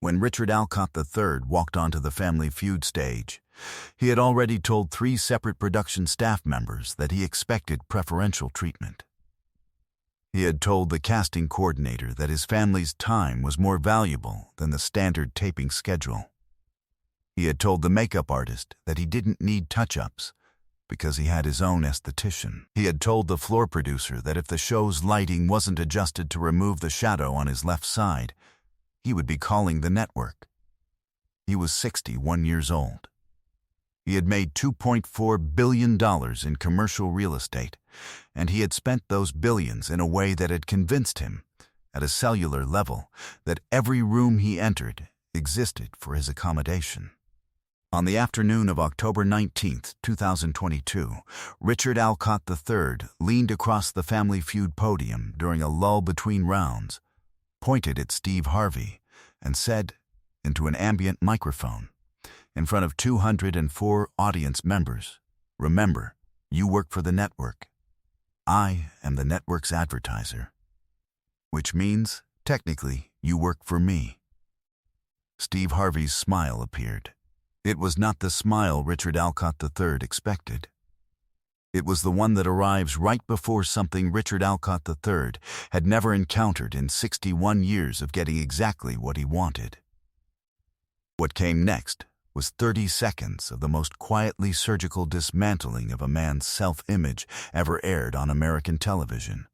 When Richard Alcott III walked onto the Family Feud stage, he had already told 3 separate production staff members that he expected preferential treatment. He had told the casting coordinator that his family's time was more valuable than the standard taping schedule. He had told the makeup artist that he didn't need touch-ups because he had his own esthetician. He had told the floor producer that if the show's lighting wasn't adjusted to remove the shadow on his left side, he would be calling the network. He was 61 years old. He had made $2.4 billion in commercial real estate, and he had spent those billions in a way that had convinced him, at a cellular level, that every room he entered existed for his accommodation. On the afternoon of October 19, 2022, Richard Alcott III leaned across the Family Feud podium during a lull between rounds, pointed at Steve Harvey, and said, into an ambient microphone, in front of 204 audience members, "Remember, you work for the network. I am the network's advertiser. Which means, technically, you work for me." Steve Harvey's smile appeared. It was not the smile Richard Alcott III expected. It was the one that arrives right before something Richard Alcott III had never encountered in 61 years of getting exactly what he wanted. What came next was 30 seconds of the most quietly surgical dismantling of a man's self-image ever aired on American television.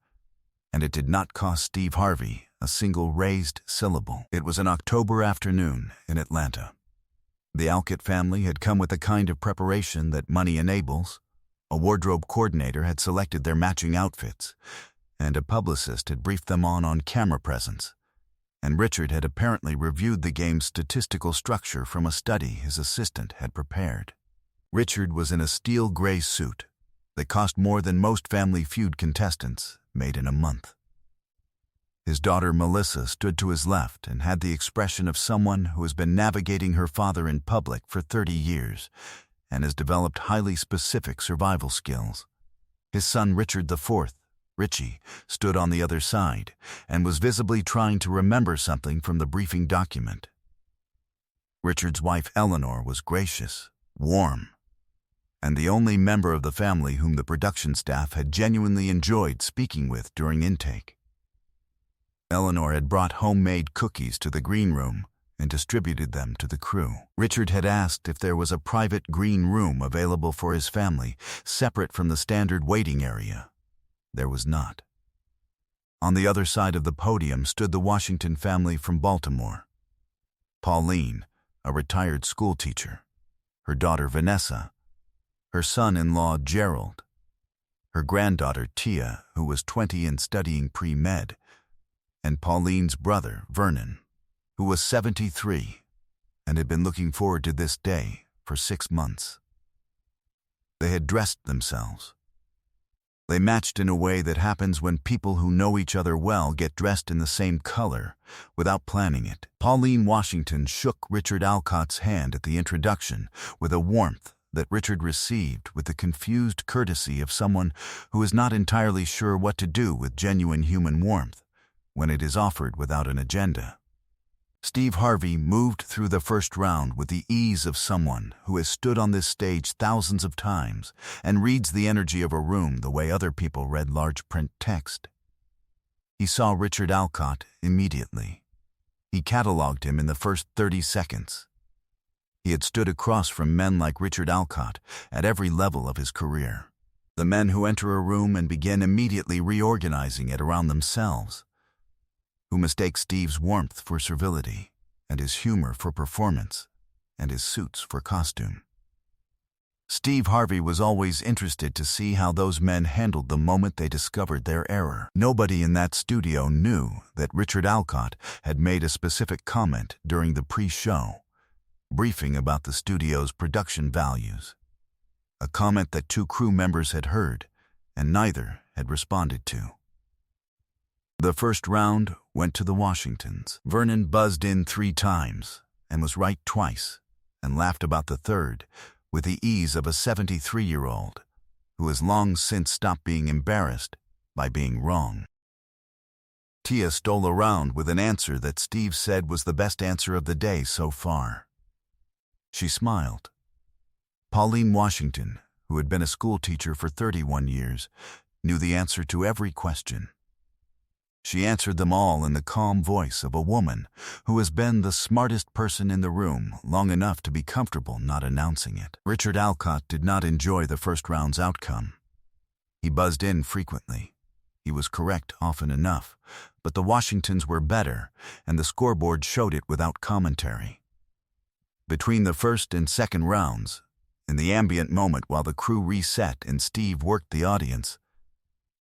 And it did not cost Steve Harvey a single raised syllable. It was an October afternoon in Atlanta. The Alcott family had come with the kind of preparation that money enables. A wardrobe coordinator had selected their matching outfits, and a publicist had briefed them on camera presence. And Richard had apparently reviewed the game's statistical structure from a study his assistant had prepared. Richard was in a steel gray suit that cost more than most Family Feud contestants made in a month. His daughter Melissa stood to his left and had the expression of someone who has been navigating her father in public for 30 years and has developed highly specific survival skills. His son Richard IV, Richie, stood on the other side and was visibly trying to remember something from the briefing document. Richard's wife Eleanor was gracious, warm, and the only member of the family whom the production staff had genuinely enjoyed speaking with during intake. Eleanor had brought homemade cookies to the green room and distributed them to the crew. Richard had asked if there was a private green room available for his family, separate from the standard waiting area. There was not. On the other side of the podium stood the Washington family from Baltimore. Pauline, a retired schoolteacher, her daughter Vanessa, her son-in-law Gerald, her granddaughter Tia, who was 20 and studying pre-med, and Pauline's brother, Vernon, who was 73 and had been looking forward to this day for 6 months. They had dressed themselves. They matched in a way that happens when people who know each other well get dressed in the same color without planning it. Pauline Washington shook Richard Alcott's hand at the introduction with a warmth that Richard received with the confused courtesy of someone who is not entirely sure what to do with genuine human warmth when it is offered without an agenda. Steve Harvey moved through the first round with the ease of someone who has stood on this stage thousands of times and reads the energy of a room the way other people read large print text. He saw Richard Alcott immediately. He cataloged him in the first 30 seconds. He had stood across from men like Richard Alcott at every level of his career. The men who enter a room and begin immediately reorganizing it around themselves, who mistake Steve's warmth for servility, and his humor for performance, and his suits for costume. Steve Harvey was always interested to see how those men handled the moment they discovered their error. Nobody in that studio knew that Richard Alcott had made a specific comment during the pre-show briefing about the studio's production values, a comment that 2 crew members had heard, and neither had responded to. The first round went to the Washingtons. Vernon buzzed in 3 times and was right twice and laughed about the third with the ease of a 73-year-old who has long since stopped being embarrassed by being wrong. Tia stole around with an answer that Steve said was the best answer of the day so far. She smiled. Pauline Washington, who had been a school teacher for 31 years, knew the answer to every question. She answered them all in the calm voice of a woman who has been the smartest person in the room long enough to be comfortable not announcing it. Richard Alcott did not enjoy the first round's outcome. He buzzed in frequently. He was correct often enough, but the Washingtons were better, and the scoreboard showed it without commentary. Between the first and second rounds, in the ambient moment while the crew reset and Steve worked the audience,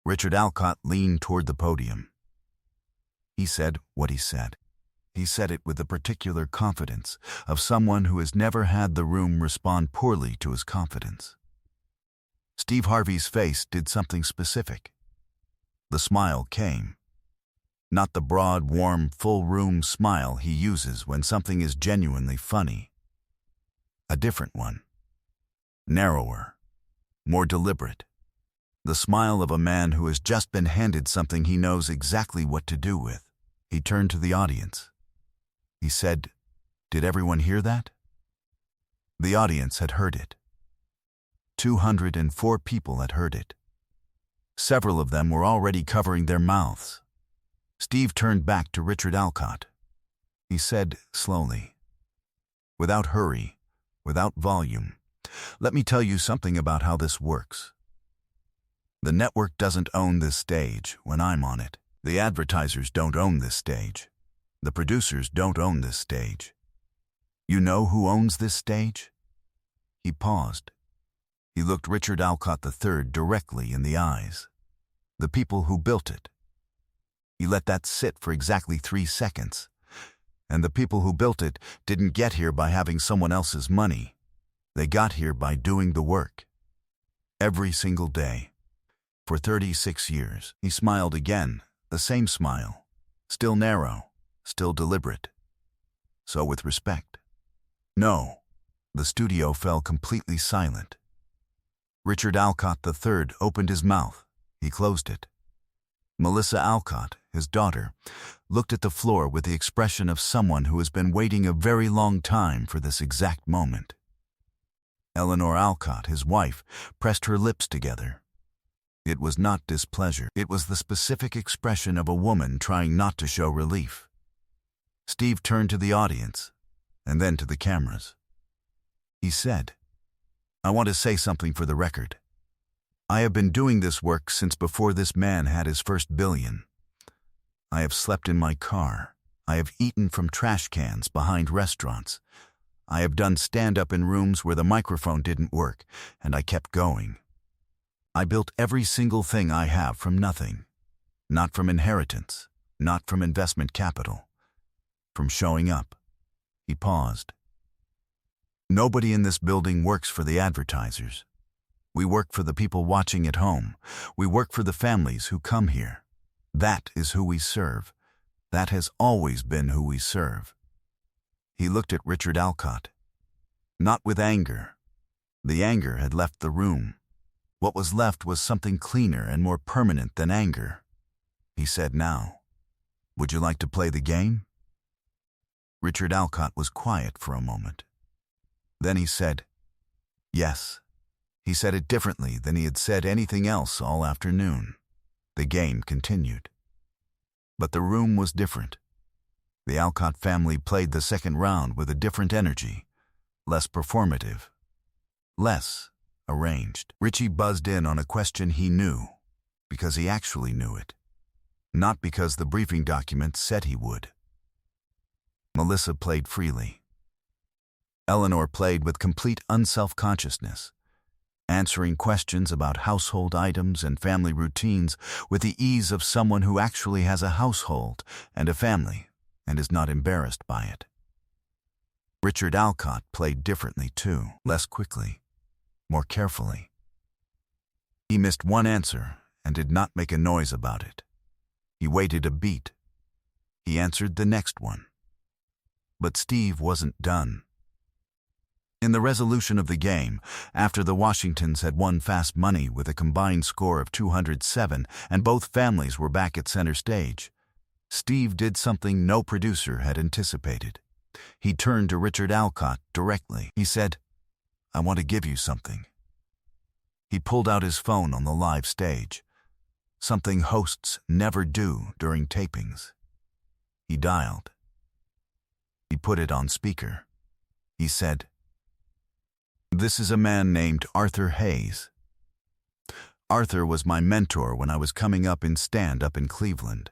Richard Alcott leaned toward the podium. He said what he said. He said it with the particular confidence of someone who has never had the room respond poorly to his confidence. Steve Harvey's face did something specific. The smile came. Not the broad, warm, full-room smile he uses when something is genuinely funny. A different one. Narrower. More deliberate. The smile of a man who has just been handed something he knows exactly what to do with. He turned to the audience. He said, "Did everyone hear that?" The audience had heard it. 204 people had heard it. Several of them were already covering their mouths. Steve turned back to Richard Alcott. He said slowly, without hurry, without volume, "Let me tell you something about how this works. The network doesn't own this stage when I'm on it. The advertisers don't own this stage. The producers don't own this stage. You know who owns this stage?" He paused. He looked Richard Alcott III directly in the eyes. The people who built it. He let that sit for exactly 3 seconds. And the people who built it didn't get here by having someone else's money. They got here by doing the work. Every single day. For 36 years. He smiled again, the same smile. Still narrow, still deliberate. So with respect. No. The studio fell completely silent. Richard Alcott III opened his mouth. He closed it. Melissa Alcott, his daughter, looked at the floor with the expression of someone who has been waiting a very long time for this exact moment. Eleanor Alcott, his wife, pressed her lips together. It was not displeasure. It was the specific expression of a woman trying not to show relief. Steve turned to the audience, and then to the cameras. He said, "I want to say something for the record. I have been doing this work since before this man had his first billion. I have slept in my car. I have eaten from trash cans behind restaurants. I have done stand-up in rooms where the microphone didn't work, and I kept going. I built every single thing I have from nothing. Not from inheritance, not from investment capital. From showing up." He paused. "Nobody in this building works for the advertisers. We work for the people watching at home. We work for the families who come here. That is who we serve. That has always been who we serve." He looked at Richard Alcott. Not with anger. The anger had left the room. What was left was something cleaner and more permanent than anger. He said now, "Would you like to play the game?" Richard Alcott was quiet for a moment. Then he said, "Yes." He said it differently than he had said anything else all afternoon. The game continued. But the room was different. The Alcott family played the second round with a different energy, less performative, less arranged. Richie buzzed in on a question he knew, because he actually knew it, not because the briefing document said he would. Melissa played freely. Eleanor played with complete unself-consciousness, answering questions about household items and family routines with the ease of someone who actually has a household and a family and is not embarrassed by it. Richard Alcott played differently too, less quickly, more carefully. He missed one answer and did not make a noise about it. He waited a beat. He answered the next one. But Steve wasn't done. In the resolution of the game, after the Washingtons had won fast money with a combined score of 207 and both families were back at center stage, Steve did something no producer had anticipated. He turned to Richard Alcott directly. He said, "I want to give you something." He pulled out his phone on the live stage, something hosts never do during tapings. He dialed. He put it on speaker. He said, "This is a man named Arthur Hayes. Arthur was my mentor when I was coming up in stand-up in Cleveland.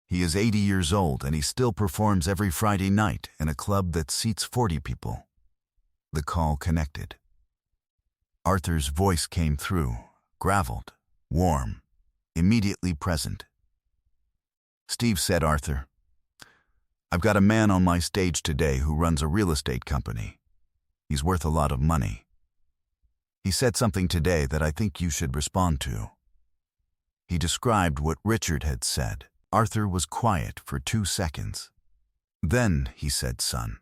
He is 80 years old and he still performs every Friday night in a club that seats 40 people." The call connected. Arthur's voice came through, graveled, warm, immediately present. Steve said, "Arthur, I've got a man on my stage today who runs a real estate company. He's worth a lot of money. He said something today that I think you should respond to." He described what Richard had said. Arthur was quiet for 2 seconds. Then he said, "Son,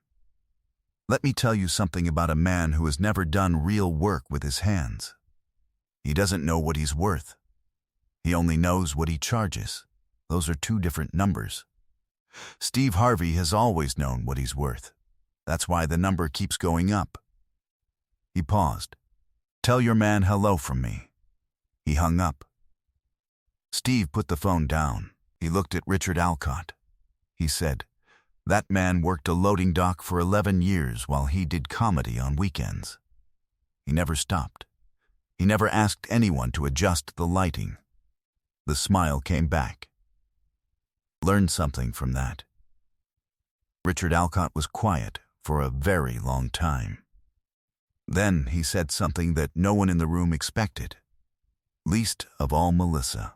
let me tell you something about a man who has never done real work with his hands. He doesn't know what he's worth. He only knows what he charges. Those are 2 different numbers. Steve Harvey has always known what he's worth. That's why the number keeps going up." He paused. "Tell your man hello from me." He hung up. Steve put the phone down. He looked at Richard Alcott. He said, "That man worked a loading dock for 11 years while he did comedy on weekends. He never stopped. He never asked anyone to adjust the lighting." The smile came back. Learn something from that. Richard Alcott was quiet for a very long time. Then he said something that no one in the room expected, least of all Melissa,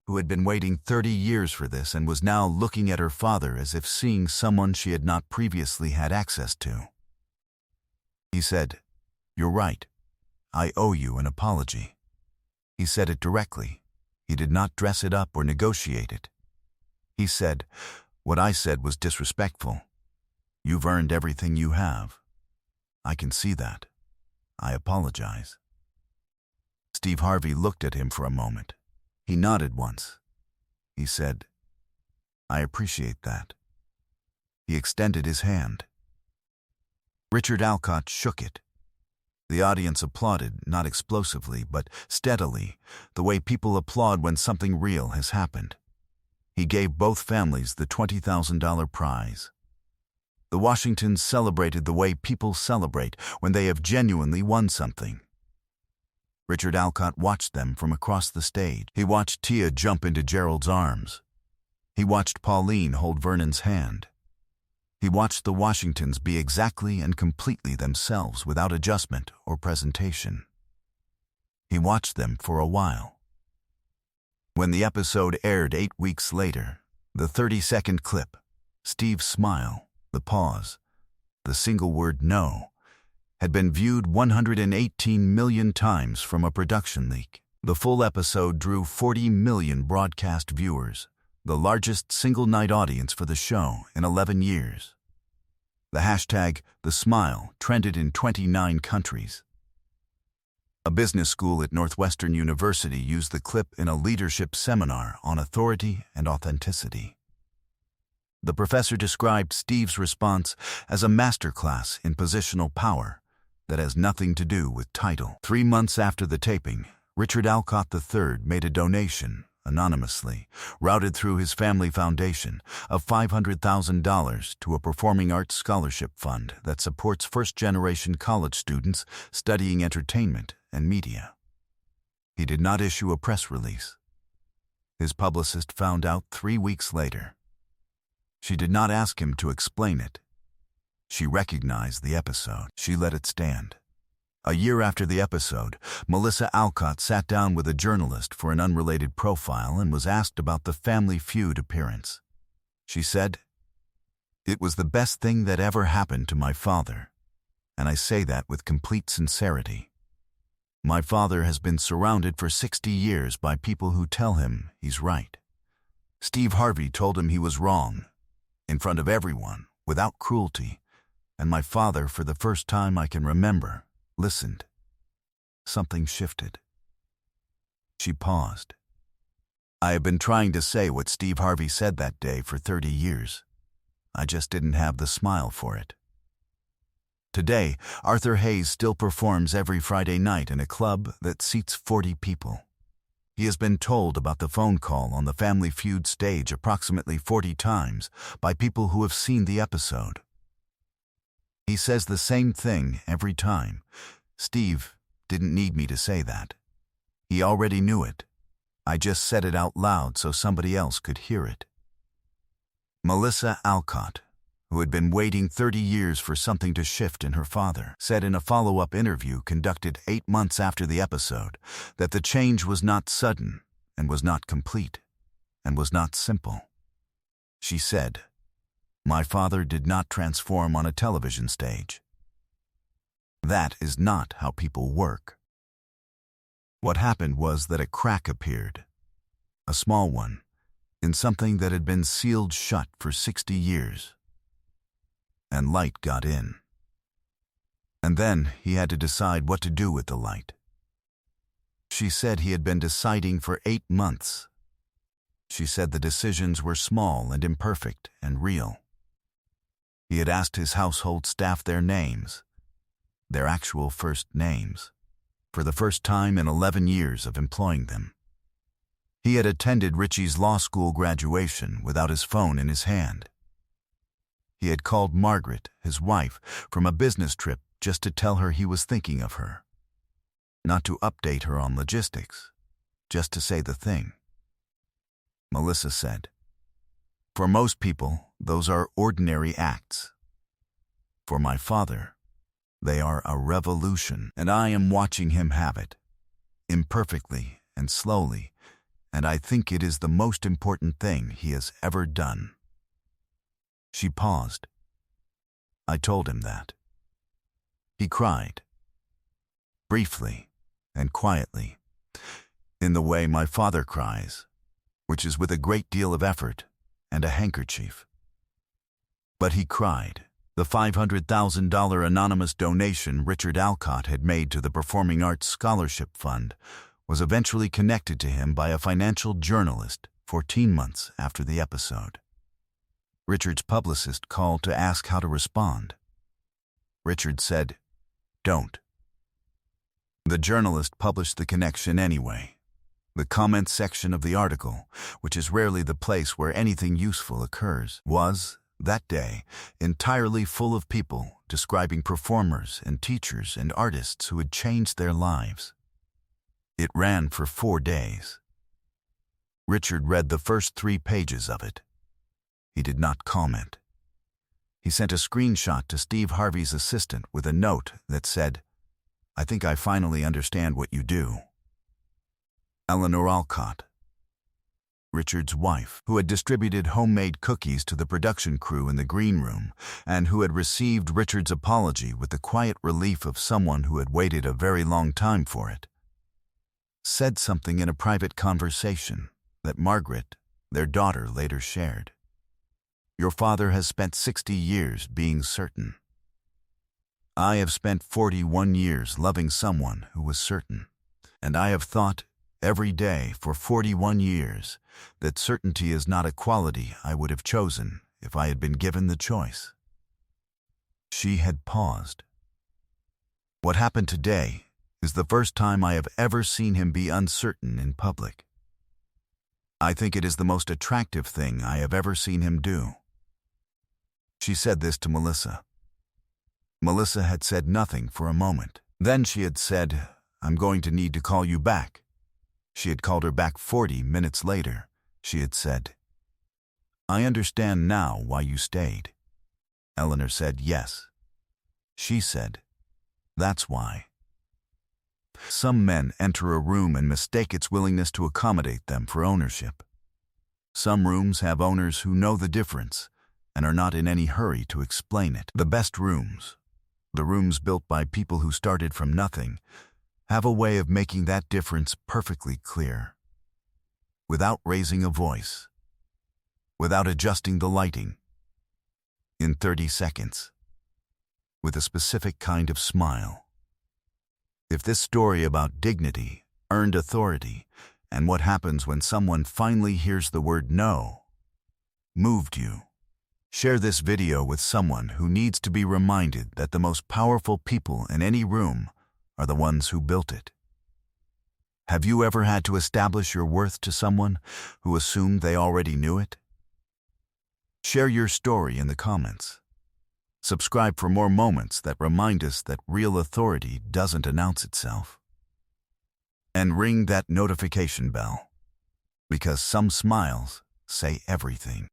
who had been waiting 30 years for this and was now looking at her father as if seeing someone she had not previously had access to. He said, "You're right. I owe you an apology." He said it directly. He did not dress it up or negotiate it. He said, "What I said was disrespectful. You've earned everything you have. I can see that. I apologize." Steve Harvey looked at him for a moment. He nodded once. He said, "I appreciate that." He extended his hand. Richard Alcott shook it. The audience applauded, not explosively, but steadily, the way people applaud when something real has happened. He gave both families the $20,000 prize. The Washingtons celebrated the way people celebrate when they have genuinely won something. Richard Alcott watched them from across the stage. He watched Tia jump into Gerald's arms. He watched Pauline hold Vernon's hand. He watched the Washingtons be exactly and completely themselves without adjustment or presentation. He watched them for a while. When the episode aired 8 weeks later, the 30-second clip, Steve's smile, the pause, the single word "no," had been viewed 118 million times from a production leak. The full episode drew 40 million broadcast viewers, the largest single-night audience for the show in 11 years. The hashtag #TheSmile trended in 29 countries. A business school at Northwestern University used the clip in a leadership seminar on authority and authenticity. The professor described Steve's response as a masterclass in positional power that has nothing to do with title. 3 months after the taping, Richard Alcott III made a donation, anonymously, routed through his family foundation, of $500,000 to a performing arts scholarship fund that supports first-generation college students studying entertainment and media. He did not issue a press release. His publicist found out 3 weeks later. She did not ask him to explain it. She recognized the episode. She let it stand. A year after the episode, Melissa Alcott sat down with a journalist for an unrelated profile and was asked about the Family Feud appearance. She said, "It was the best thing that ever happened to my father, and I say that with complete sincerity. My father has been surrounded for 60 years by people who tell him he's right. Steve Harvey told him he was wrong, in front of everyone, without cruelty, and my father, for the first time I can remember, listened. Something shifted." She paused. I have been trying to say what Steve Harvey said that day for 30 years. I just didn't have the smile for it. Today, Arthur Hayes still performs every Friday night in a club that seats 40 people. He has been told about the phone call on the Family Feud stage approximately 40 times by people who have seen the episode. He says the same thing every time. Steve didn't need me to say that. He already knew it. I just said it out loud so somebody else could hear it. Melissa Alcott, who had been waiting 30 years for something to shift in her father, said in a follow-up interview conducted 8 months after the episode that the change was not sudden and was not complete and was not simple. She said, "My father did not transform on a television stage. That is not how people work. What happened was that a crack appeared, a small one, in something that had been sealed shut for 60 years. And light got in. And then he had to decide what to do with the light." She said he had been deciding for 8 months. She said the decisions were small and imperfect and real. He had asked his household staff their names, their actual first names, for the first time in 11 years of employing them. He had attended Richie's law school graduation without his phone in his hand. He had called Margaret, his wife, from a business trip just to tell her he was thinking of her. Not to update her on logistics, just to say the thing. Melissa said, "For most people, those are ordinary acts. For my father, they are a revolution, and I am watching him have it, imperfectly and slowly, and I think it is the most important thing he has ever done." She paused. I told him that. He cried. Briefly and quietly, in the way my father cries, which is with a great deal of effort and a handkerchief. But he cried. The $500,000 anonymous donation Richard Alcott had made to the Performing Arts Scholarship Fund was eventually connected to him by a financial journalist 14 months after the episode. Richard's publicist called to ask how to respond. Richard said, "Don't." The journalist published the connection anyway. The comments section of the article, which is rarely the place where anything useful occurs, was, that day, entirely full of people describing performers and teachers and artists who had changed their lives. It ran for 4 days. Richard read the first 3 pages of it. He did not comment. He sent a screenshot to Steve Harvey's assistant with a note that said, "I think I finally understand what you do." Eleanor Alcott, Richard's wife, who had distributed homemade cookies to the production crew in the green room and who had received Richard's apology with the quiet relief of someone who had waited a very long time for it, said something in a private conversation that Margaret, their daughter, later shared. "Your father has spent 60 years being certain. I have spent 41 years loving someone who was certain, and I have thought every day for 41 years that certainty is not a quality I would have chosen if I had been given the choice." She had paused. What happened today is the first time I have ever seen him be uncertain in public. I think it is the most attractive thing I have ever seen him do. She said this to Melissa. Melissa had said nothing for a moment. Then she had said, "I'm going to need to call you back." She had called her back 40 minutes later. She had said, "I understand now why you stayed." Eleanor said yes. She said, "That's why." Some men enter a room and mistake its willingness to accommodate them for ownership. Some rooms have owners who know the difference and are not in any hurry to explain it. The best rooms, the rooms built by people who started from nothing, have a way of making that difference perfectly clear. Without raising a voice, without adjusting the lighting, in 30 seconds, with a specific kind of smile. If this story about dignity, earned authority, and what happens when someone finally hears the word no moved you. Share this video with someone who needs to be reminded that the most powerful people in any room are the ones who built it. Have you ever had to establish your worth to someone who assumed they already knew it? Share your story in the comments. Subscribe for more moments that remind us that real authority doesn't announce itself. And ring that notification bell, because some smiles say everything.